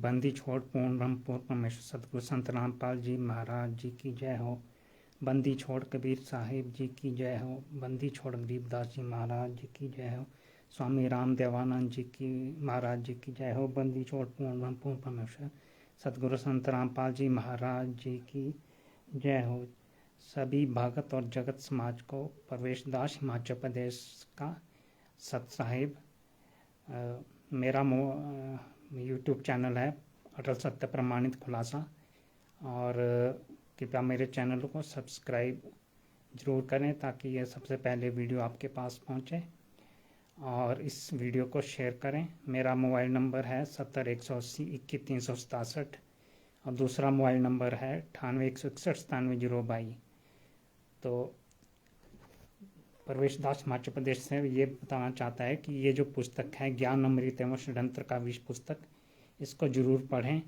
बंदी छोड़ पूर्ण ब्रह्म पूर्ण परमेश्वर सतगुरु संत रामपाल जी महाराज जी की जय हो। बंदी छोड़ कबीर साहिब जी की जय हो। बंदी छोड़ गरीबदास जी महाराज जी की जय हो। स्वामी राम देवानंद जी की महाराज जी की जय हो। बंदी छोड़ पूर्ण ब्रह्म पूर्ण परमेश्वर सतगुरु संत रामपाल जी महाराज जी की जय हो। सभी भगत और जगत समाज को प्रवेश दास हिमाचल प्रदेश का सत साहिब मेरा यूट्यूब चैनल है अटल सत्य प्रमाणित खुलासा, और कृपया मेरे चैनल को सब्सक्राइब ज़रूर करें ताकि यह सबसे पहले वीडियो आपके पास पहुंचे, और इस वीडियो को शेयर करें। मेरा मोबाइल नंबर है 70 180 21 367 और दूसरा मोबाइल नंबर है 98 161 97 022। तो प्रवेश दास हिमाचल प्रदेश से ये बताना चाहता है कि ये जो पुस्तक है ज्ञान अमृत एवं षड्यंत्र का विष पुस्तक, इसको जरूर पढ़ें।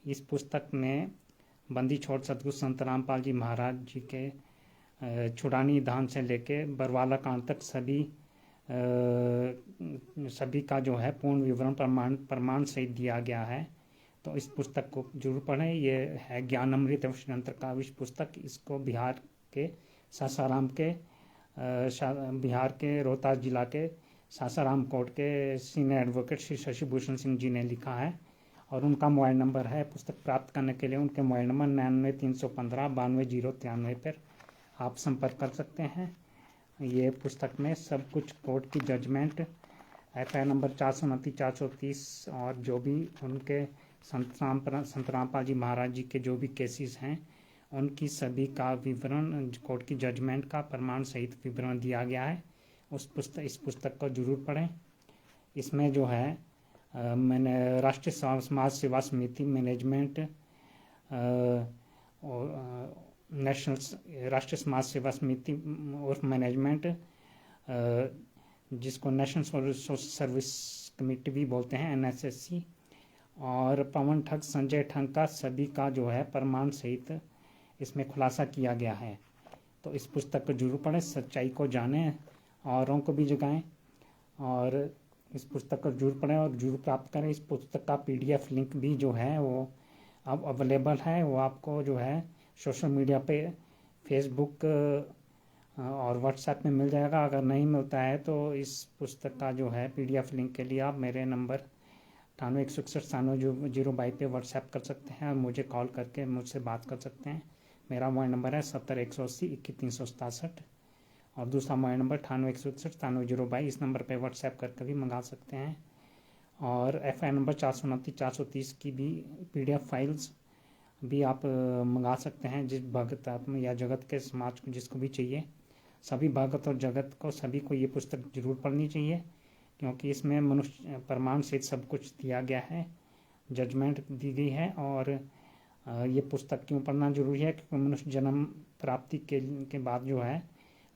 इस पुस्तक में बंदी छोड़ सतगुरु संत रामपाल जी महाराज जी के छुड़ानी दान से लेके बरवाला कांड तक सभी का जो है पूर्ण विवरण प्रमाण सहित दिया गया है। तो इस पुस्तक को जरूर पढ़ें। ये है ज्ञान अमृत एवं षड्यंत्र का विष पुस्तक। इसको बिहार के सासाराम के रोहतास जिला के सासाराम कोर्ट के सीनियर एडवोकेट श्री शशि भूषण सिंह जी ने लिखा है, और उनका मोबाइल नंबर है। पुस्तक प्राप्त करने के लिए उनके मोबाइल नंबर 99 315 92 093 पर आप संपर्क कर सकते हैं। ये पुस्तक में सब कुछ कोर्ट की जजमेंट, FIR नंबर 429 430 और जो भी उनके संत रामपाल जी महाराज जी के जो भी केसेस हैं उनकी सभी का विवरण, कोर्ट की जजमेंट का प्रमाण सहित विवरण दिया गया है। इस पुस्तक को जरूर पढ़ें। इसमें जो है मैंने राष्ट्रीय समाज सेवा समिति मैनेजमेंट नेशनल राष्ट्रीय समाज सेवा समिति और मैनेजमेंट, जिसको नेशनल सर्विस कमेटी भी बोलते हैं, NSSC, और पवन ठग संजय ठग का सभी का जो है प्रमाण सहित इसमें खुलासा किया गया है। तो इस पुस्तक को जरूर पढ़ें, सच्चाई को जानें, औरों को भी जगाएं, और इस पुस्तक को जरूर पढ़ें और जरूर प्राप्त करें। इस पुस्तक का PDF लिंक भी जो है वो अब अवेलेबल है। वो आपको जो है सोशल मीडिया पे फेसबुक और व्हाट्सएप में मिल जाएगा। अगर नहीं मिलता है तो इस पुस्तक का जो है PDF लिंक के लिए आप मेरे नंबर 98 161 97 022 पे व्हाट्सएप कर सकते हैं और मुझे कॉल करके मुझसे बात कर सकते हैं। मेरा मोबाइल नंबर है 70 180 21 367 और दूसरा मोबाइल नंबर 98 161 97 022। इस नंबर पे व्हाट्सएप करके भी मंगा सकते हैं। और FIR नंबर 429 430 की भी PDF फाइल्स भी आप मंगा सकते हैं। जिस भगत आत्म या जगत के समाज को जिसको भी चाहिए, सभी भगत और जगत को सभी को ये पुस्तक जरूर पढ़नी चाहिए, क्योंकि इसमें मनुष्य प्रमाण से सब कुछ दिया गया है, जजमेंट दी गई है। और ये पुस्तक क्यों पढ़ना जरूरी है? क्योंकि मनुष्य जन्म प्राप्ति के बाद जो है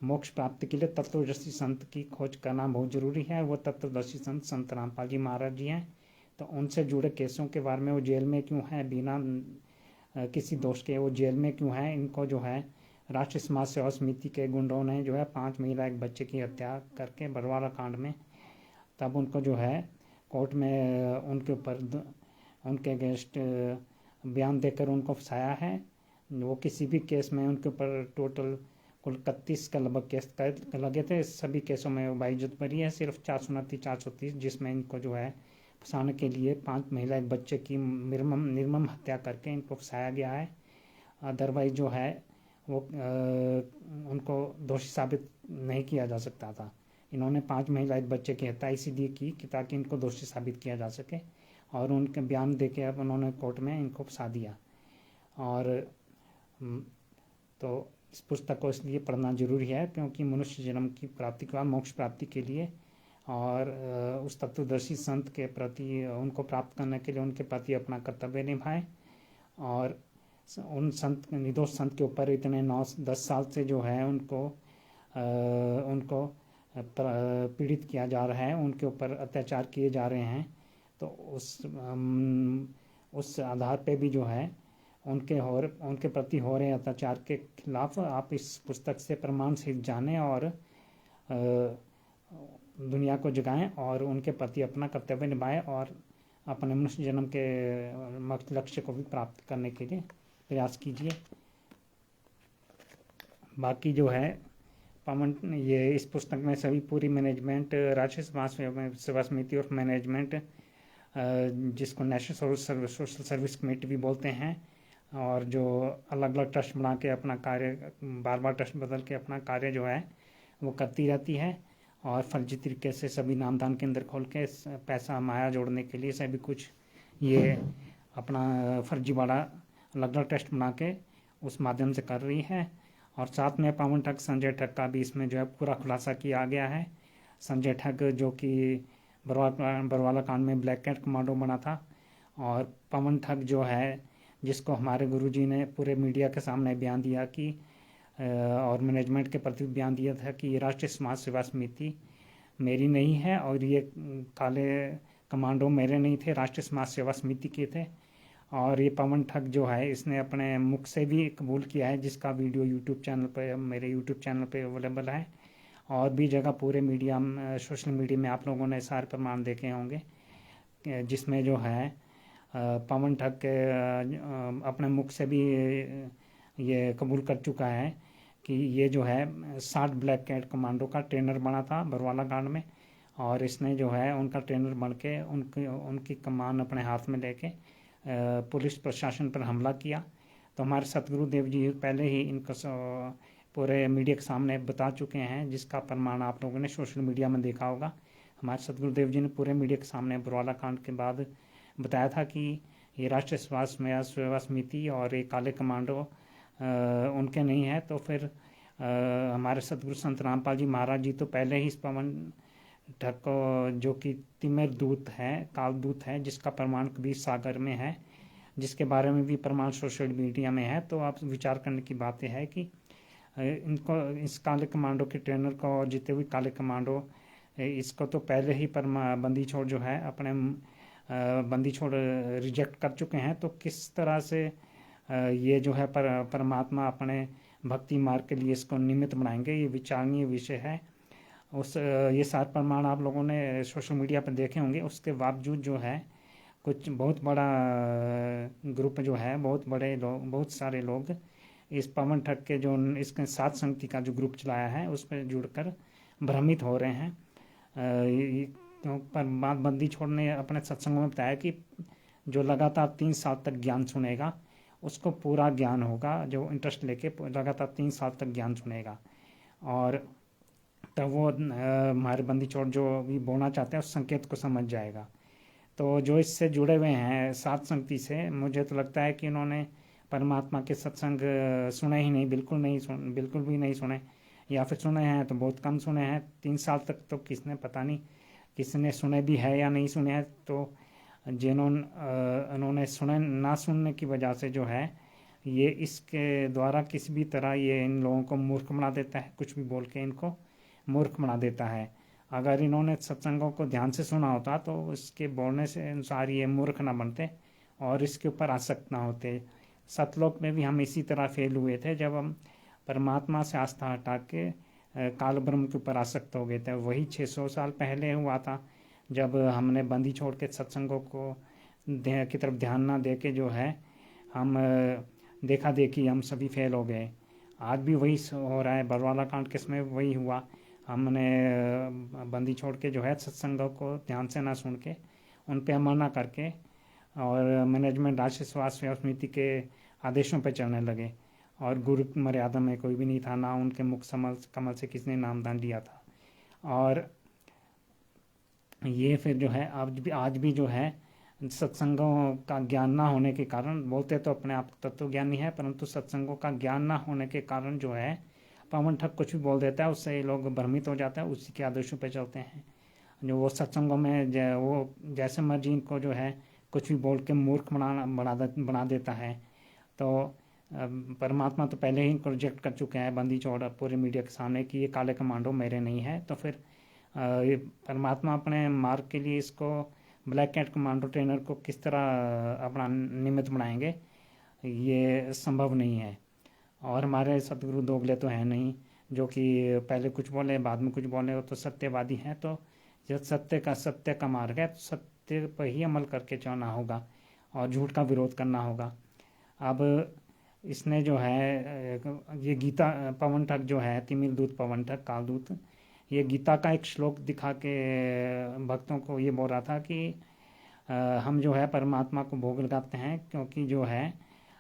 मोक्ष प्राप्ति के लिए तत्वदर्शी संत की खोज करना बहुत जरूरी है। वो तत्वदर्शी संत रामपाल जी महाराज जी हैं। तो उनसे जुड़े केसों के बारे में, वो जेल में क्यों है, बिना किसी दोष के वो जेल में क्यों है, इनको जो है राष्ट्रीय समाज सेवा समिति के गुंडों ने जो है 5 महिला एक बच्चे की हत्या करके बरवाला कांड में, तब उनको जो है कोर्ट में उनके ऊपर उनके अगेंस्ट बयान देकर उनको फंसाया है। वो किसी भी केस में उनके ऊपर टोटल कुल 31 का लगभग केस लगे थे। सभी केसों में वो बाइज्जत बरी है। सिर्फ 429 430 जिसमें इनको जो है फंसाने के लिए 5 महिला एक बच्चे की निर्मम हत्या करके इनको फंसाया गया है। अदरवाइज जो है वो उनको दोषी साबित नहीं किया जा सकता था। इन्होंने 5 महिला एक बच्चे की हत्या इसीलिए की कि ताकि इनको दोषी साबित किया जा सके, और उनके बयान देके अब उन्होंने कोर्ट में इनको फंसा दिया। और तो इस पुस्तक को इसलिए पढ़ना जरूरी है क्योंकि मनुष्य जन्म की प्राप्ति के बाद मोक्ष प्राप्ति के लिए और उस तत्वदर्शी संत के प्रति, उनको प्राप्त करने के लिए उनके प्रति अपना कर्तव्य निभाएं। और उन संत निर्दोष संत के ऊपर इतने 9-10 साल से जो है उनको पीड़ित किया जा रहा है, उनके ऊपर अत्याचार किए जा रहे हैं। तो उस आधार पे भी जो है उनके प्रति हो रहे अत्याचार के खिलाफ आप इस पुस्तक से प्रमाण सहित जानें और दुनिया को जगाएं और उनके प्रति अपना कर्तव्य निभाएं और अपने मनुष्य जन्म के लक्ष्य को भी प्राप्त करने के लिए प्रयास कीजिए। बाकी जो है पवन, ये इस पुस्तक में सभी पूरी मैनेजमेंट, राष्ट्रीय समाज सेवा समिति और मैनेजमेंट, जिसको नेशनल सोशल सर्विस कमेटी भी बोलते हैं, और जो अलग अलग ट्रस्ट बना के अपना कार्य, बार बार ट्रस्ट बदल के अपना कार्य जो है वो करती रहती है, और फर्जी तरीके से सभी नामदान केंद्र खोल के पैसा माया जोड़ने के लिए सभी कुछ ये अपना फर्जीवाड़ा अलग अलग ट्रस्ट बना के उस माध्यम से कर रही है। और साथ में पवन ठग, संजय ठग का भी इसमें जो है पूरा खुलासा किया गया है। संजय ठग जो कि बरवाला कांड में ब्लैक कैट कमांडो बना था, और पवन ठग जो है जिसको हमारे गुरुजी ने पूरे मीडिया के सामने बयान दिया कि और मैनेजमेंट के प्रति बयान दिया था कि ये राष्ट्रीय समाज सेवा समिति मेरी नहीं है, और ये काले कमांडो मेरे नहीं थे, राष्ट्रीय समाज सेवा समिति के थे। और ये पवन ठग जो है इसने अपने मुख से भी कबूल किया है, जिसका वीडियो यूट्यूब चैनल पर, मेरे यूट्यूब चैनल पर अवेलेबल है, और भी जगह पूरे मीडिया, सोशल मीडिया में आप लोगों ने सारे प्रमाण देखे होंगे, जिसमें जो है पवन ठग के अपने मुख से भी ये कबूल कर चुका है कि ये जो है 60 ब्लैक कैट कमांडो का ट्रेनर बना था बरवाला कांड में, और इसने जो है उनका ट्रेनर बन के उनकी कमान अपने हाथ में लेके पुलिस प्रशासन पर हमला किया। तो हमारे सतगुरुदेव जी पहले ही इनको पूरे मीडिया के सामने बता चुके हैं, जिसका प्रमाण आप लोगों ने सोशल मीडिया में देखा होगा। हमारे सतगुरुदेव जी ने पूरे मीडिया के सामने बरवाला कांड के बाद बताया था कि ये राष्ट्रीय समाज सेवा समिति और ये काले कमांडो उनके नहीं है। तो फिर हमारे सतगुरु संत रामपाल जी महाराज जी तो पहले ही इस पवन ठग को, जो कि तिमिर दूत है, काल दूत है, जिसका प्रमाण कबीर सागर में है, जिसके बारे में भी प्रमाण सोशल मीडिया में है। तो आप विचार करने की बात है कि इनको, इस काले कमांडो के ट्रेनर को और जितने भी काले कमांडो, इसको तो पहले ही बंदी छोड़ जो है अपने बंदी छोड़ रिजेक्ट कर चुके हैं। तो किस तरह से ये जो है परमात्मा अपने भक्ति मार्ग के लिए इसको निमित्त बनाएंगे, ये विचारणीय विषय है। ये सारे प्रमाण आप लोगों ने सोशल मीडिया पर देखे होंगे। उसके बावजूद जो है कुछ बहुत बड़ा ग्रुप जो है, बहुत बड़े लोग, बहुत सारे लोग इस पवन ठग के जो इसके सात संगति का जो ग्रुप चलाया है उस पर जुड़कर भ्रमित हो रहे हैं। पर बंदी छोड़ ने अपने सत्संगों में बताया कि जो लगातार 3 साल तक ज्ञान सुनेगा उसको पूरा ज्ञान होगा, जो इंटरेस्ट लेके लगातार 3 साल तक ज्ञान सुनेगा, और तब वो हमारे बंदी छोड़ जो भी बोलना चाहते हैं उस संकेत को समझ जाएगा। तो जो इससे जुड़े हुए हैं सात संगति से, मुझे तो लगता है कि उन्होंने परमात्मा के सत्संग सुने ही नहीं, बिल्कुल भी नहीं सुने, या फिर सुने हैं तो बहुत कम सुने हैं। 3 साल तक तो किसने, पता नहीं किसने सुने भी है या नहीं सुने हैं। तो उन्होंने सुने, ना सुनने की वजह से जो है ये इसके द्वारा किसी भी तरह ये इन लोगों को मूर्ख बना देता है, कुछ भी बोल के इनको मूर्ख बना देता है। अगर इन्होंने सत्संगों को ध्यान से सुना होता तो इसके बोलने से अनुसार ये मूर्ख ना बनते और इसके ऊपर आसक्त ना होते। सतलोक में भी हम इसी तरह फेल हुए थे, जब हम परमात्मा से आस्था हटा के काल ब्रह्म के ऊपर आसक्त हो गए थे। वही 600 साल पहले हुआ था, जब हमने बंदी छोड़ के सत्संगों को की तरफ ध्यान ना दे के जो है हम देखा देखी हम सभी फेल हो गए। आज भी वही हो रहा है। बरवाला कांड के समय वही हुआ। हमने बंदी छोड़ के जो है सत्संगों को ध्यान से ना सुन के उन पे अमल करके और मैनेजमेंट राष्ट्रीय स्वास्थ्य सेवा समिति के आदेशों पर चलने लगे, और गुरु मर्यादा में कोई भी नहीं था, ना उनके मुख कमल से किसने नामदान लिया था। और ये फिर जो है आज भी जो है सत्संगों का ज्ञान ना होने के कारण, बोलते तो अपने आप तत्व ज्ञानी है, परंतु सत्संगों का ज्ञान ना होने के कारण जो है पवन ठग कुछ भी बोल देता है, उससे ये लोग भ्रमित हो जाते हैं, उसी के आदेशों पे चलते हैं। जो वो सत्संगों में वो जैसे मर्जी इनको जो है कुछ भी बोल के मूर्ख बना देता है। तो परमात्मा तो पहले ही इनको रिजेक्ट कर चुके हैं बंदी छोड़ पूरे मीडिया के सामने कि ये काले कमांडो मेरे नहीं है। तो फिर परमात्मा अपने मार्ग के लिए इसको ब्लैक कैट कमांडो ट्रेनर को किस तरह अपना निमित्त बनाएंगे, ये संभव नहीं है। और हमारे सतगुरु दोगले तो हैं नहीं, जो कि पहले कुछ बोले बाद में कुछ बोले, वो तो सत्यवादी हैं। तो जब सत्य का मार्ग है तो सत्य पर ही अमल करके चलना होगा और झूठ का विरोध करना होगा। अब इसने जो है ये गीता, पवन ठग जो है, तिमिर दूत पवन ठग कालदूत, ये गीता का एक श्लोक दिखा के भक्तों को ये बोल रहा था कि हम जो है परमात्मा को भोग लगाते हैं, क्योंकि जो है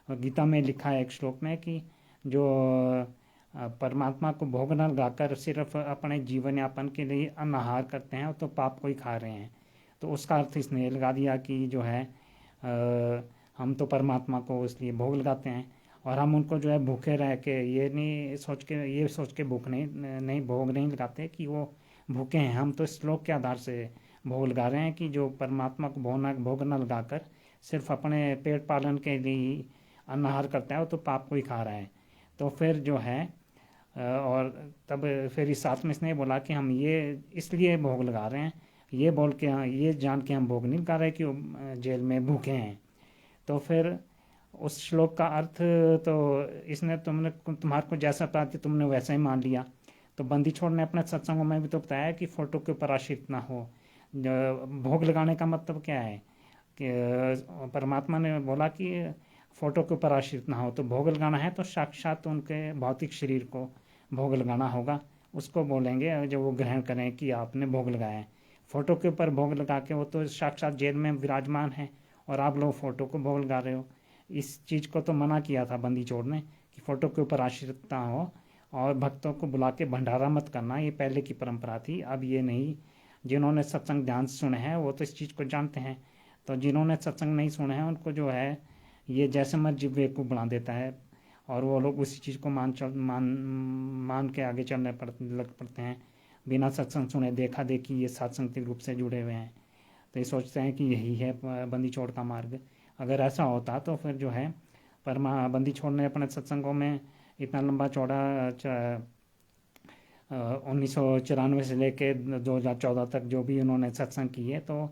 गीता में लिखा है एक श्लोक में कि जो परमात्मा को भोग न लगाकर सिर्फ अपने जीवन यापन के लिए अन्न आहार करते हैं तो पाप को ही खा रहे हैं। तो उसका अर्थ इसने लगा दिया कि जो है हम तो परमात्मा को इसलिए भोग लगाते हैं, और हम उनको जो है भूखे रह के ये सोच के भूख नहीं भोग नहीं लगाते कि वो भूखे हैं। हम तो इस श्लोक के आधार से भोग लगा रहे हैं कि जो परमात्मा को भोग न लगाकर सिर्फ अपने पेट पालन के लिए अन्न आहार करता है वो तो पाप को ही खा रहा है। तो फिर जो है और तब फिर इस साथ में इसने बोला कि हम ये इसलिए भोग लगा रहे हैं, ये बोल के ये जान के हम भोग नहीं लगा रहे कि वो जेल में भूखे हैं। तो फिर उस श्लोक का अर्थ तो इसने तुम्हारे को जैसा पता तुमने वैसा ही मान लिया। तो बंदी छोड़ ने अपने सत्संगों में भी तो बताया कि फोटो के ऊपर आश्रित ना हो। भोग लगाने का मतलब क्या है कि परमात्मा ने बोला कि फोटो के ऊपर आश्रित ना हो, तो भोग लगाना है तो साक्षात उनके भौतिक शरीर को भोग लगाना होगा, उसको बोलेंगे जो वो ग्रहण करें कि आपने भोग लगाया है। फोटो के ऊपर भोग लगा के वो तो साक्षात जेल में विराजमान है और आप लोग फोटो को भोग लगा रहे हो। इस चीज़ को तो मना किया था बंदी चोर ने कि फोटो के ऊपर आश्रित ना हो और भक्तों को बुला के भंडारा मत करना, ये पहले की परंपरा थी, अब ये नहीं। जिन्होंने सत्संग ध्यान से सुने हैं वो तो इस चीज़ को जानते हैं, तो जिन्होंने सत्संग नहीं सुने हैं उनको जो है ये जैसे मर्जी बेवकूफ़ बना देता है और वो लोग उसी चीज़ को मान के आगे चलने लग पड़ते हैं बिना सत्संग सुने, देखा देखी ये सत्संग रूप से जुड़े हुए हैं। तो ये सोचते हैं कि यही है बंदी छोड़ का मार्ग। अगर ऐसा होता तो फिर जो है बंदी छोड़ ने अपने सत्संगों में इतना लंबा चौड़ा 1994 से लेके 2014 तक जो भी उन्होंने सत्संग किए, तो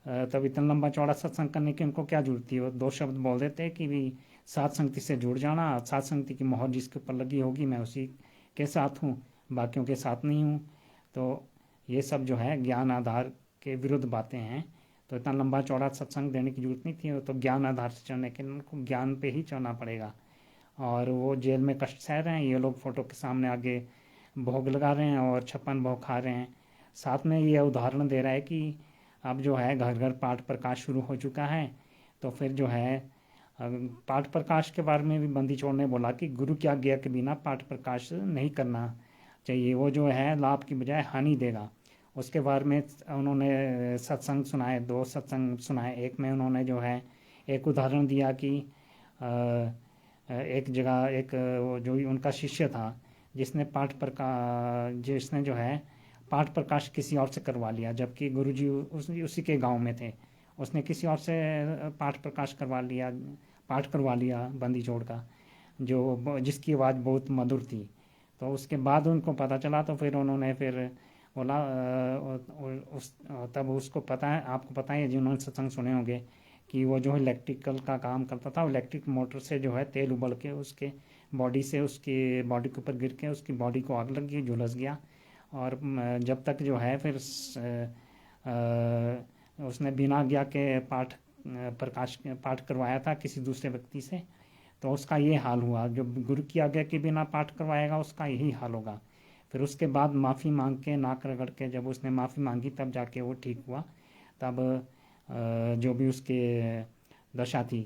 तब इतना लंबा चौड़ा सत्संग करने की उनको क्या जरूरत थी। वो 2 शब्द बोल देते कि भी सात संगति से जुड़ जाना, सात संगति की मोहर जिसके ऊपर लगी होगी मैं उसी के साथ हूँ, बाकियों के साथ नहीं हूँ। तो ये सब जो है ज्ञान आधार के विरुद्ध बातें हैं। तो इतना लंबा चौड़ा सत्संग देने की जरूरत नहीं थी। तो ज्ञान आधार से चलने के लिए उनको ज्ञान पे ही चलना पड़ेगा। और वो जेल में कष्ट सह रहे हैं, ये लोग फोटो के सामने आगे भोग लगा रहे हैं और 56 भोग खा रहे हैं। साथ में ये उदाहरण दे रहा है कि अब जो है घर घर पाठ प्रकाश शुरू हो चुका है। तो फिर जो है पाठ प्रकाश के बारे में भी बंदी छोड़ ने बोला कि गुरु की आज्ञा के बिना पाठ प्रकाश नहीं करना चाहिए, वो जो है लाभ की बजाय हानि देगा। उसके बारे में उन्होंने सत्संग सुनाए, 2 सत्संग सुनाए। एक में उन्होंने जो है एक उदाहरण दिया कि एक जगह एक वो जो उनका शिष्य था जिसने जो है पाठ प्रकाश किसी और से करवा लिया, जबकि गुरुजी उसी के गांव में थे। उसने किसी और से पाठ करवा लिया बंदी छोड़ का, जिसकी आवाज़ बहुत मधुर थी। तो उसके बाद उनको पता चला, तो फिर उन्होंने फिर बोला तब उसको पता है, आपको पता है जिन्होंने सत्संग सुने होंगे कि वो जो है इलेक्ट्रिकल का काम करता था। इलेक्ट्रिक मोटर से जो है तेल उबल के उसके बॉडी के ऊपर गिर के उसकी बॉडी को आग लग गई, झुलस गया। और जब तक जो है फिर उसने बिना आज्ञा के पाठ करवाया था किसी दूसरे व्यक्ति से, तो उसका ये हाल हुआ। जो गुरु की आज्ञा के बिना पाठ करवाएगा उसका यही हाल होगा। फिर उसके बाद माफ़ी मांग के, नाक रगड़ के जब उसने माफ़ी मांगी तब जाके वो ठीक हुआ। तब जो भी उसके दशा थी,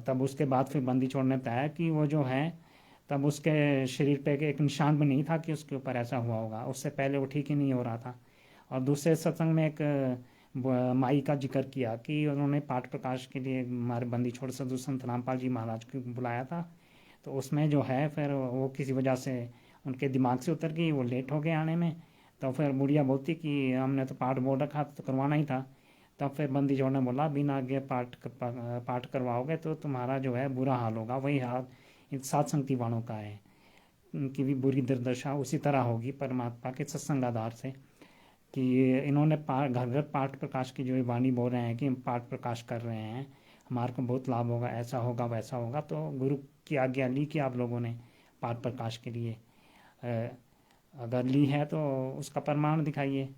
तब उसके बाद फिर बंदी छोड़ ने बताया कि वो जो है तब उसके शरीर पे एक निशान भी नहीं था कि उसके ऊपर ऐसा हुआ होगा। उससे पहले वो ठीक ही नहीं हो रहा था। और दूसरे सत्संग में एक माई का जिक्र किया कि उन्होंने पाठ प्रकाश के लिए हमारे बंदी छोड़ साधु संत रामपाल जी महाराज को बुलाया था। तो उसमें जो है फिर वो किसी वजह से उनके दिमाग से उतर गई, वो लेट हो गए आने में। तो फिर बुढ़िया बोलती कि हमने तो पाठ बोल रखा तो करवाना ही था। तब फिर बंदी छोड़ ने बोला बिना आगे पाठ करवाओगे तो तुम्हारा जो है बुरा हाल होगा। वही हाल इन सात संगति वालों का है, उनकी भी बुरी दुर्दशा उसी तरह होगी परमात्मा के सत्संग आधार से। कि इन्होंने घर घर पाठ प्रकाश की जो वाणी बोल रहे हैं कि हम पाठ प्रकाश कर रहे हैं, हमारे को बहुत लाभ होगा, ऐसा होगा वैसा होगा। तो गुरु की आज्ञा ली कि आप लोगों ने पाठ प्रकाश के लिए, अगर ली है तो उसका प्रमाण दिखाइए।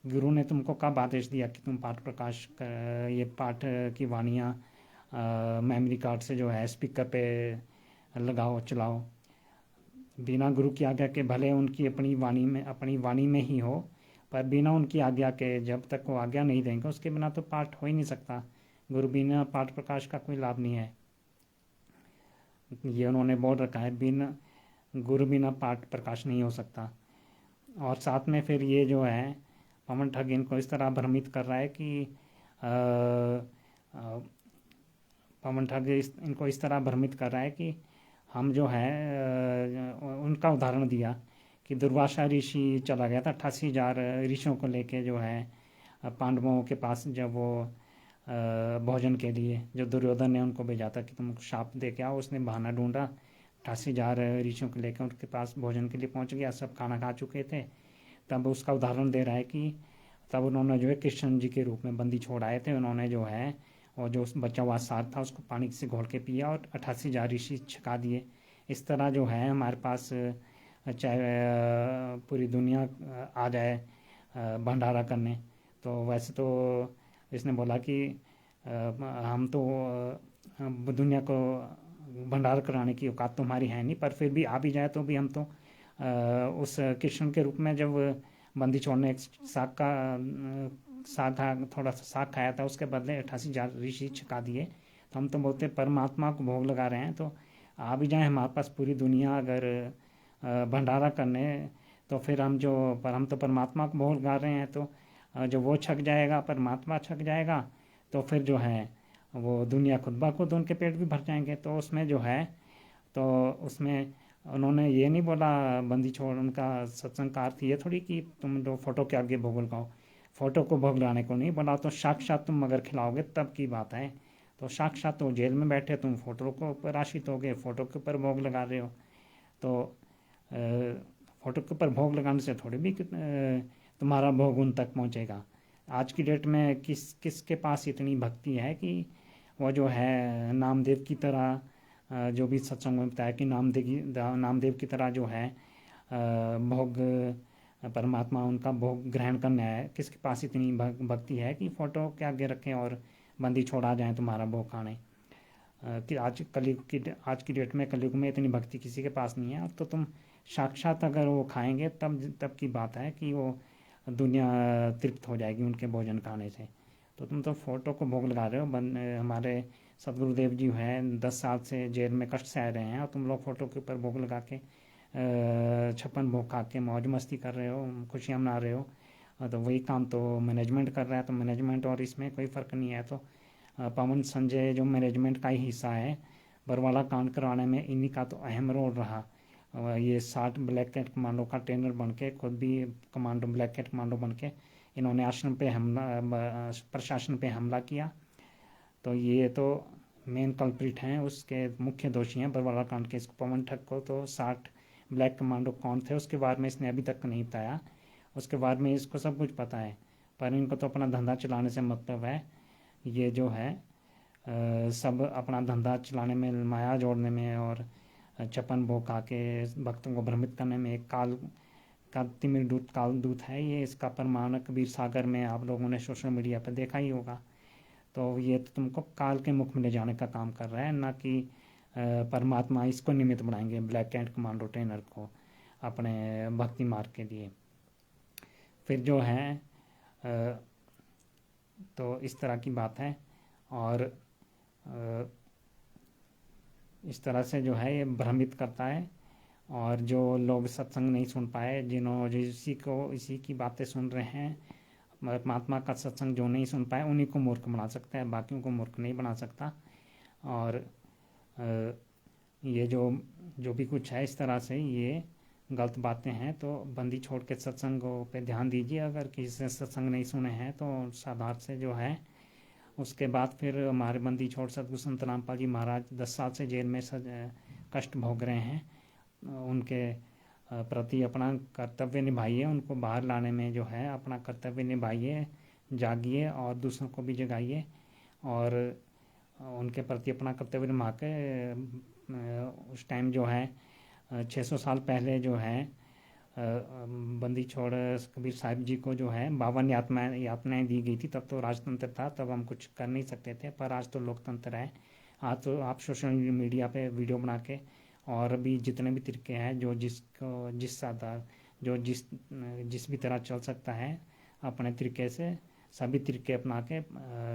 गुरु ने तुमको कब आदेश दिया कि तुम पाठ प्रकाश कर, ये पाठ की वाणियाँ मेमोरी कार्ड से जो है स्पीकर पे लगाओ चलाओ। बिना गुरु की आज्ञा के भले उनकी अपनी वाणी में ही हो, पर बिना उनकी आज्ञा के जब तक वो आज्ञा नहीं देंगे उसके बिना तो पाठ हो ही नहीं सकता। गुरु बिना पाठ प्रकाश का कोई लाभ नहीं है, ये उन्होंने बोल रखा है, बिना गुरु बिना पाठ प्रकाश नहीं हो सकता। और साथ में फिर ये जो है पवन ठग इनको इस तरह भ्रमित कर रहा है कि पवन ठग इनको इस तरह भ्रमित कर रहा है कि हम जो है उनका उदाहरण दिया कि दुर्वासा ऋषि चला गया था 88,000 ऋषियों को लेके जो है पांडवों के पास, जब वो भोजन के लिए जो दुर्योधन ने उनको भेजा था कि तुम शाप दे के आओ, उसने बहाना ढूंढा, 88,000 ऋषियों को लेकर उनके पास भोजन के लिए पहुंच गया, सब खाना खा चुके थे। तब उसका उदाहरण दे रहा है कि तब उन्होंने जो है कृष्ण जी के रूप में बंदी छोड़ आए थे, उन्होंने जो है और जो बचा हुआ सार था उसको पानी से घोल के पिया और 88,000 ऋषि छका दिए। इस तरह जो है हमारे पास चाहे पूरी दुनिया आ जाए भंडारा करने, तो वैसे तो इसने बोला कि हम तो दुनिया को भंडारा कराने की औकात तो हमारी है नहीं, पर फिर भी आ भी जाए तो भी हम तो उस कृष्ण के रूप में जब बंदी छोड़ने एक साग थोड़ा सा साग खाया था, उसके बदले 88,000 ऋषि छका दिए। तो हम तो बोलते परमात्मा को भोग लगा रहे हैं, तो आ भी जाए हमारे पास पूरी दुनिया अगर भंडारा करने, तो फिर हम तो परमात्मा को भोग लगा रहे हैं, तो जब वो छक जाएगा, परमात्मा छक जाएगा, तो फिर जो है वो दुनिया खुद ब खुद उनके पेट भी भर जाएंगे। तो उसमें जो है तो उसमें उन्होंने ये नहीं बोला बंदी छोड़, उनका सत्संग का अर्थ ये थोड़ी कि तुम लोग फोटो के आगे भोग लगाओ, फोटो को भोग लगाने को नहीं बोला। तो साक्षात तुम अगर खिलाओगे तब की बात है। तो साक्षात तो जेल में बैठे तुम फोटो को ऊपर आशित हो गए, फोटो के ऊपर भोग लगा रहे हो, तो फोटो के ऊपर भोग लगाने से थोड़ी भी तुम्हारा भोग उन तक पहुंचेगा। आज की डेट में किसके पास इतनी भक्ति है कि वो जो है नामदेव की तरह, जो भी सत्संग में बताया कि नामदेव की तरह जो है भोग परमात्मा उनका भोग ग्रहण करना है। किसके पास इतनी भक्ति है कि फ़ोटो के आगे रखें और बंदी छोड़ा जाए तुम्हारा भोग खाने। कि आज की डेट में कलयुग में इतनी भक्ति किसी के पास नहीं है। अब तो तुम साक्षात अगर वो खाएंगे तब की बात है कि वो दुनिया तृप्त हो जाएगी उनके भोजन खाने से। तो तुम तो फ़ोटो को भोग लगा रहे हो। हमारे सदगुरुदेव जी हैं 10 साल से जेल में कष्ट सह रहे हैं और तुम लोग फ़ोटो के ऊपर भोग लगा के 56 भोग खा के मौज मस्ती कर रहे हो, खुशियाँ मना रहे हो। तो वही काम तो मैनेजमेंट कर रहा है। तो मैनेजमेंट और इसमें कोई फ़र्क नहीं है। तो पवन संजय जो मैनेजमेंट का ही हिस्सा है, बरवाला कांड करवाने में इन्हीं का तो अहम रोल रहा। ये 60 ब्लैक कैट कमांडो का ट्रेनर बन के, खुद भी ब्लैक कैट कमांडो बन के इन्होंने आश्रम पे प्रशासन पे हमला किया। तो ये तो मेन कल्प्रिट हैं, उसके मुख्य दोषी हैं बरवाला कांड के। इसको पवन ठग को तो 60 ब्लैक कमांडो कौन थे उसके बारे में इसने अभी तक नहीं बताया। उसके बारे में इसको सब कुछ पता है, पर इनको तो अपना धंधा चलाने से मतलब है। ये जो है सब अपना धंधा चलाने में, माया जोड़ने में और 56 भोग खा के भक्तों को भ्रमित करने में एक काल दूत है ये। इसका प्रमाण कबीर सागर में आप लोगों ने सोशल मीडिया पर देखा ही होगा। तो ये तो तुमको काल के मुख में ले जाने का काम कर रहा है, ना कि परमात्मा इसको निमित्त बनाएंगे ब्लैक कैट कमांडो ट्रेनर को अपने भक्ति मार्ग के लिए। फिर जो है तो इस तरह की बात है। और इस तरह से जो है ये भ्रमित करता है। और जो लोग सत्संग नहीं सुन पाए, इसी की बातें सुन रहे हैं, परमात्मा का सत्संग जो नहीं सुन पाए उन्हीं को मूर्ख बना सकता है, बाकियों को मूर्ख नहीं बना सकता। और ये जो भी कुछ है इस तरह से ये गलत बातें हैं। तो बंदी छोड़ के सत्संगों पे ध्यान दीजिए। अगर किसी से सत्संग नहीं सुने हैं तो साधारण से जो है उसके बाद फिर हमारे बंदी छोड़ सतगुरु संत रामपाल जी महाराज 10 साल से जेल में कष्ट भोग रहे हैं। उनके प्रति अपना कर्तव्य निभाइए, उनको बाहर लाने में जो है अपना कर्तव्य निभाइए, जागिए और दूसरों को भी जगाइए। और उनके प्रति अपना कर्तव्य निभा के उस टाइम जो है 600 साल पहले जो है बंदी छोड़ कबीर साहिब जी को जो है 52 यातनाएं दी गई थी। तब तो राजतंत्र था, तब हम कुछ कर नहीं सकते थे, पर आज तो लोकतंत्र है। आज तो आप सोशल मीडिया पे वीडियो बना के और भी जितने भी तरीके हैं, जो जिसको जिस आधार जो जिस भी तरह चल सकता है अपने तरीके से, सभी तरीके अपना के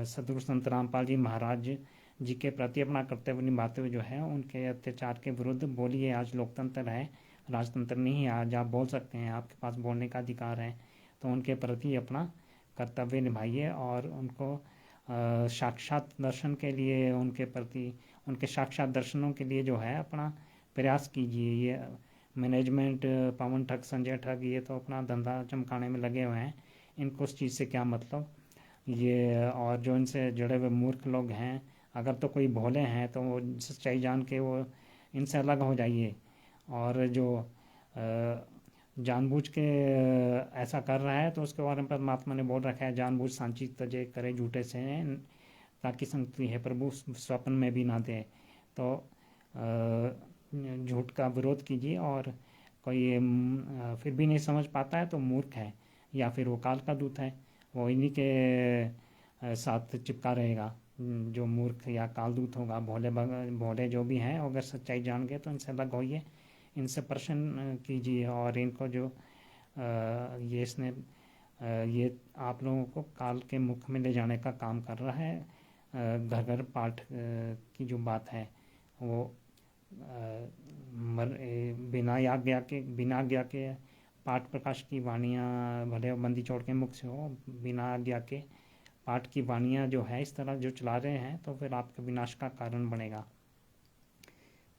सदगुरु संत रामपाल जी महाराज जी के प्रति अपना कर्तव्य निभाते हुए जो है उनके अत्याचार के विरुद्ध बोलिए। आज लोकतंत्र है, राजतंत्र नहीं है। आज आप बोल सकते हैं, आपके पास बोलने का अधिकार है, तो उनके प्रति अपना कर्तव्य निभाइए और उनको साक्षात दर्शन के लिए, उनके प्रति उनके साक्षात दर्शनों के लिए जो है अपना प्रयास कीजिए। ये मैनेजमेंट, पवन ठग, संजय ठग, ये तो अपना धंधा चमकाने में लगे हुए हैं, इनको उस चीज़ से क्या मतलब ये। और जो इनसे जुड़े हुए मूर्ख लोग हैं, अगर तो कोई भोले हैं तो वो सच्चाई जान के वो इनसे अलग हो जाइए। और जो जानबूझ के ऐसा कर रहा है तो उसके बारे में परमात्मा ने बोल रखा है, जानबूझ सांची तजे करे झूठे से ताकि संगति है प्रभु स्वप्न में भी ना दे। तो झूठ का विरोध कीजिए। और कोई फिर भी नहीं समझ पाता है तो मूर्ख है, या फिर वो काल का दूत है, वो इन्हीं के साथ चिपका रहेगा। जो मूर्ख या काल दूत होगा, भोले जो भी हैं, अगर सच्चाई जान गए तो इनसे अलग होइए, इनसे प्रश्न कीजिए। और इनको जो ये आप लोगों को काल के मुख में ले जाने का काम कर रहा है। घर घर पाठ की जो बात है वो बिना आज्ञा के पाठ प्रकाश की वाणियाँ भले बंदी छोड़ के मुख से हो, बिना आज्ञा के पाठ की वाणियाँ जो है इस तरह जो चला रहे हैं तो फिर आपके विनाश का कारण बनेगा।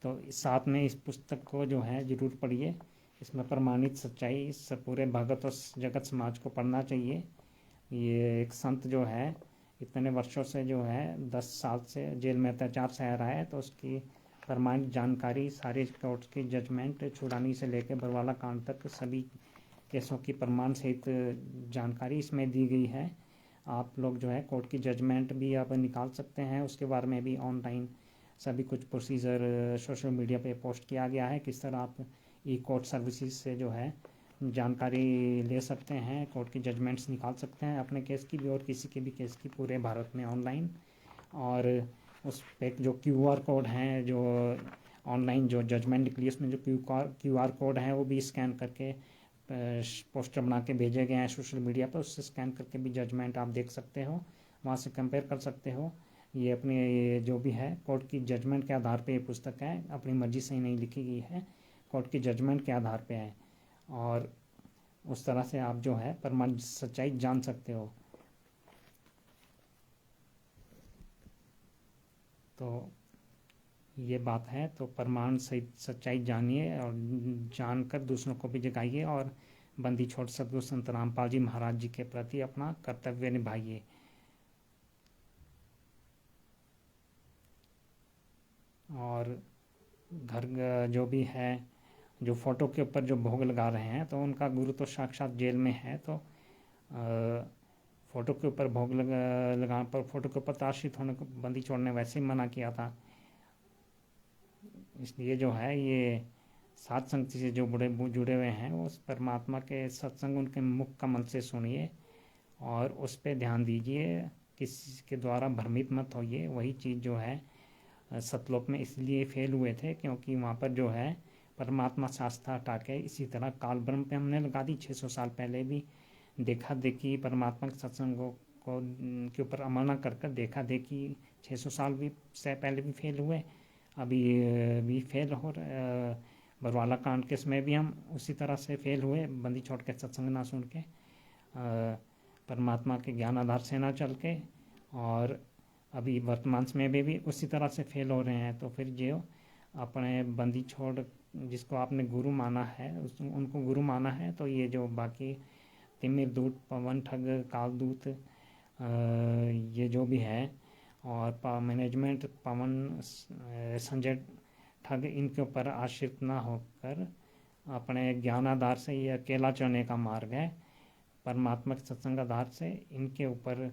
तो साथ में इस पुस्तक को जो है ज़रूर पढ़िए, इसमें प्रमाणित सच्चाई इस पूरे भगत और जगत समाज को पढ़ना चाहिए। ये एक संत जो है इतने वर्षों से जो है 10 साल से जेल में अत्याचार सह रहा है, तो उसकी प्रमाणित जानकारी सारे कोर्ट की जजमेंट छुड़ानी से लेकर बरवाला कांड तक सभी केसों की प्रमाण सहित जानकारी इसमें दी गई है। आप लोग जो है कोर्ट की जजमेंट भी आप निकाल सकते हैं, उसके बारे में भी ऑनलाइन सभी कुछ प्रोसीजर सोशल मीडिया पे पोस्ट किया गया है। किस तरह आप ई कोर्ट सर्विसेज से जो है जानकारी ले सकते हैं, कोर्ट की जजमेंट्स निकाल सकते हैं अपने केस की भी और किसी के भी केस की, पूरे भारत में ऑनलाइन। और उस पर जो QR कोड हैं, जो ऑनलाइन जो जजमेंट निकली उसमें जो QR कोड हैं वो भी स्कैन करके पोस्टर बना के भेजे गए हैं सोशल मीडिया पर, उससे स्कैन करके भी जजमेंट आप देख सकते हो, वहाँ से कंपेयर कर सकते हो। ये अपने ये जो भी है कोर्ट की जजमेंट के आधार पे ये पुस्तक है, अपनी मर्जी से ही नहीं लिखी गई है, कोर्ट की जजमेंट के आधार पे है। और उस तरह से आप जो है प्रमाणित सच्चाई जान सकते हो। तो ये बात है, तो प्रमाण सहित सच्चाई जानिए और जानकर दूसरों को भी जगाइए और बंदी छोड़ सदगुरु संत रामपाल जी महाराज जी के प्रति अपना कर्तव्य निभाइए। और घर जो भी है, जो फोटो के ऊपर जो भोग लगा रहे हैं, तो उनका गुरु तो साक्षात जेल में है, तो फ़ोटो के ऊपर भोग लगाने पर फ़ोटो के ऊपर आश्रित होने को बंदी छोड़ने वैसे ही मना किया था। इसलिए जो है ये सात संगति से जो जुड़े हुए हैं उस परमात्मा के सत्संग उनके मुख कमल से सुनिए और उस पर ध्यान दीजिए, किसी के द्वारा भ्रमित मत होइए। वही चीज़ जो है सतलोक में इसलिए फेल हुए थे क्योंकि वहाँ पर जो है परमात्मा शास्त्रा हटा के इसी तरह काल ब्रह्म पे हमने लगा दी। 600 साल पहले भी देखा देखी परमात्मा के सत्संगों को के ऊपर अमल न कर देखा देखी 600 साल भी से पहले भी फेल हुए, अभी भी फेल हो रहे। बरवाला कांड के समय भी हम उसी तरह से फेल हुए, बंदी छोड़ के सत्संग ना सुन के, परमात्मा के ज्ञान आधार से ना चल के, और अभी वर्तमान समय में भी उसी तरह से फेल हो रहे हैं। तो फिर जो अपने बंदी छोड़ जिसको आपने गुरु माना है उनको गुरु माना है, तो ये जो बाकी तिमिर दूत, पवन ठग, काल दूत, ये जो भी है, और मैनेजमेंट, पवन, संजय ठग, इनके ऊपर आश्रित ना होकर अपने ज्ञान आधार से ये अकेला चलने का मार्ग है। परमात्मा के सत्संग आधार से इनके ऊपर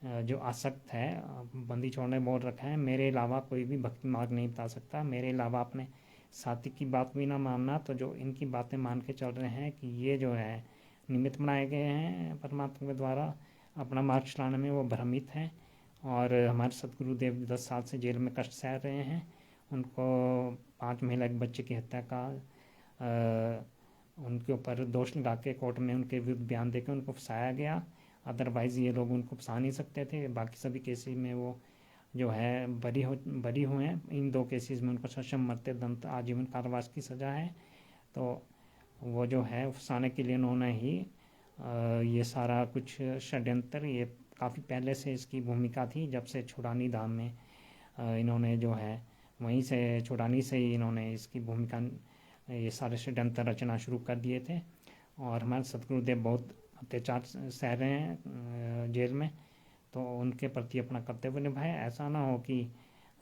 जो आसक्त है, बंदी छोड़ने बोल रखा है, मेरे अलावा कोई भी भक्ति मार्ग नहीं बता सकता, मेरे अलावा अपने साथी की बात भी ना मानना, तो जो इनकी बातें मान के चल रहे हैं कि ये जो है निमित्त बनाए गए हैं परमात्मा के द्वारा अपना मार्ग चलाने में, वो भ्रमित हैं। और हमारे सतगुरुदेव 10 साल से जेल में कष्ट सह रहे हैं। उनको 5 महिला एक बच्चे की हत्या का उनके ऊपर दोष लगा के कोर्ट में उनके विरुद्ध बयान देकर उनको फंसाया गया। अदरवाइज़ ये लोग उनको फंसा नहीं सकते थे। बाकी सभी केसेस में वो जो है बरी हुए हैं। इन 2 केसेस में उनको सश्रम मरते दंड आजीवन कारावास की सज़ा है। तो वो जो है फंसाने के लिए उन्होंने ही ये सारा कुछ षड्यंत्र, ये काफ़ी पहले से इसकी भूमिका थी। जब से छुड़ानी धाम में इन्होंने जो है वहीं से छुड़ानी से ही इन्होंने इसकी भूमिका, ये सारे षड्यंत्र रचना शुरू कर दिए थे। और हमारे सतगुरुदेव बहुत अत्याचार सह रहे हैं जेल में, तो उनके प्रति अपना कर्तव्य निभाएं। ऐसा ना हो कि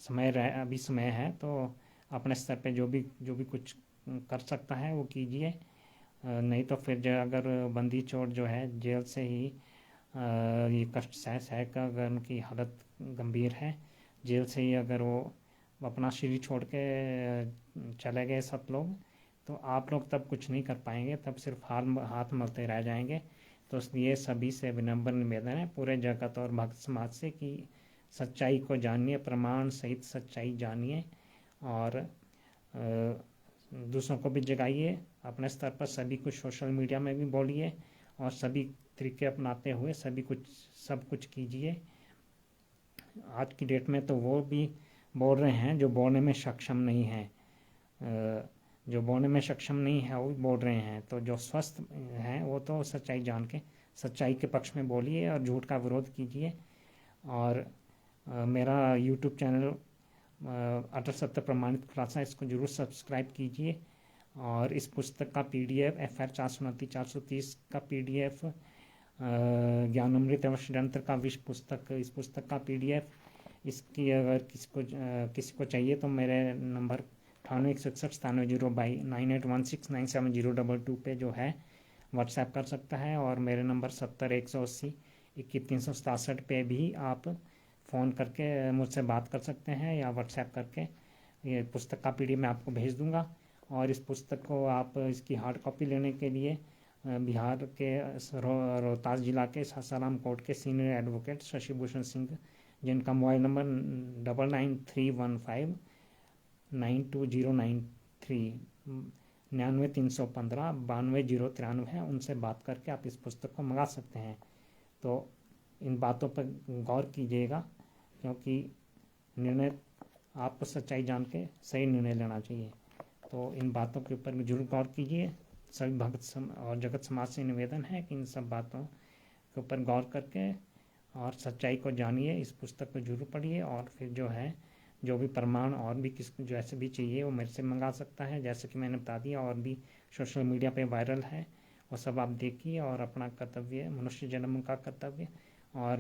अभी समय है तो अपने स्तर पे जो भी कुछ कर सकता है वो कीजिए। नहीं तो फिर जो अगर बंदी छोड़ जो है जेल से ही ये कष्ट सह कर अगर उनकी हालत गंभीर है, जेल से ही अगर वो अपना शरीर छोड़ के चले गए सब लोग, तो आप लोग तब कुछ नहीं कर पाएंगे, तब सिर्फ हाथ मलते रह जाएंगे। तो इसलिए सभी से विनम्र निवेदन है पूरे जगत और भक्त समाज से कि सच्चाई को जानिए, प्रमाण सहित सच्चाई जानिए और दूसरों को भी जगाइए। अपने स्तर पर सभी कुछ सोशल मीडिया में भी बोलिए और सभी तरीके अपनाते हुए सब कुछ कीजिए। आज की डेट में तो वो भी बोल रहे हैं जो बोलने में सक्षम नहीं है, जो बोलने में सक्षम नहीं है वो भी बोल रहे हैं। तो जो स्वस्थ हैं वो तो सच्चाई जान के सच्चाई के पक्ष में बोलिए और झूठ का विरोध कीजिए। और मेरा यूट्यूब चैनल अटल सत्य प्रमाणित खुलासा, इसको जरूर सब्सक्राइब कीजिए। और इस पुस्तक का PDF FR 429/430 का PDF, ज्ञानामृत एवं षड्यंत्र का विश्व पुस्तक, इस पुस्तक का PDF, इसकी अगर किसी को चाहिए तो मेरे नंबर 9861970981697022 पे जो है व्हाट्सएप कर सकता है। और मेरे नंबर 70 180 21 367 पे भी आप फ़ोन करके मुझसे बात कर सकते हैं या व्हाट्सएप करके। ये पुस्तक का PDF मैं आपको भेज दूंगा। और इस पुस्तक को आप इसकी हार्ड कॉपी लेने के लिए बिहार के रोहतास जिला के सासाराम कोर्ट के सीनियर एडवोकेट शशि भूषण सिंह, जिनका मोबाइल नंबर 9931592093 99 315 92 093 है, उनसे बात करके आप इस पुस्तक को मंगा सकते हैं। तो इन बातों पर गौर कीजिएगा, क्योंकि निर्णय आपको सच्चाई जान के सही निर्णय लेना चाहिए। तो इन बातों के ऊपर भी जरूर गौर कीजिए। सभी भक्त और जगत समाज से निवेदन है कि इन सब बातों के ऊपर गौर करके और सच्चाई को जानिए। इस पुस्तक को जरूर पढ़िए और फिर जो है जो भी प्रमाण और भी किसको जैसे भी चाहिए वो मेरे से मंगा सकता है। जैसे कि मैंने बता दिया, और भी सोशल मीडिया पे वायरल है, वो सब आप देखिए और अपना कर्तव्य, मनुष्य जन्म का कर्तव्य और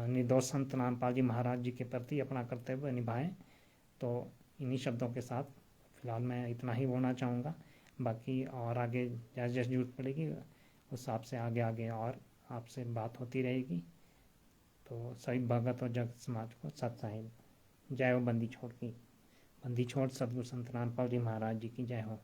निर्दोष संत नामपाल जी महाराज जी के प्रति अपना कर्तव्य निभाएं। तो इन्हीं शब्दों के साथ फिलहाल मैं इतना ही बोलना चाहूँगा। बाकी और आगे जैसे जैसे जरूरत पड़ेगी उस हिसाब से आगे और आपसे बात होती रहेगी। तो सभी भगत और जगत समाज को सत साहिब जय हो। बंदी छोड़ सतगुरु संत नामपाल जी महाराज जी की जय हो।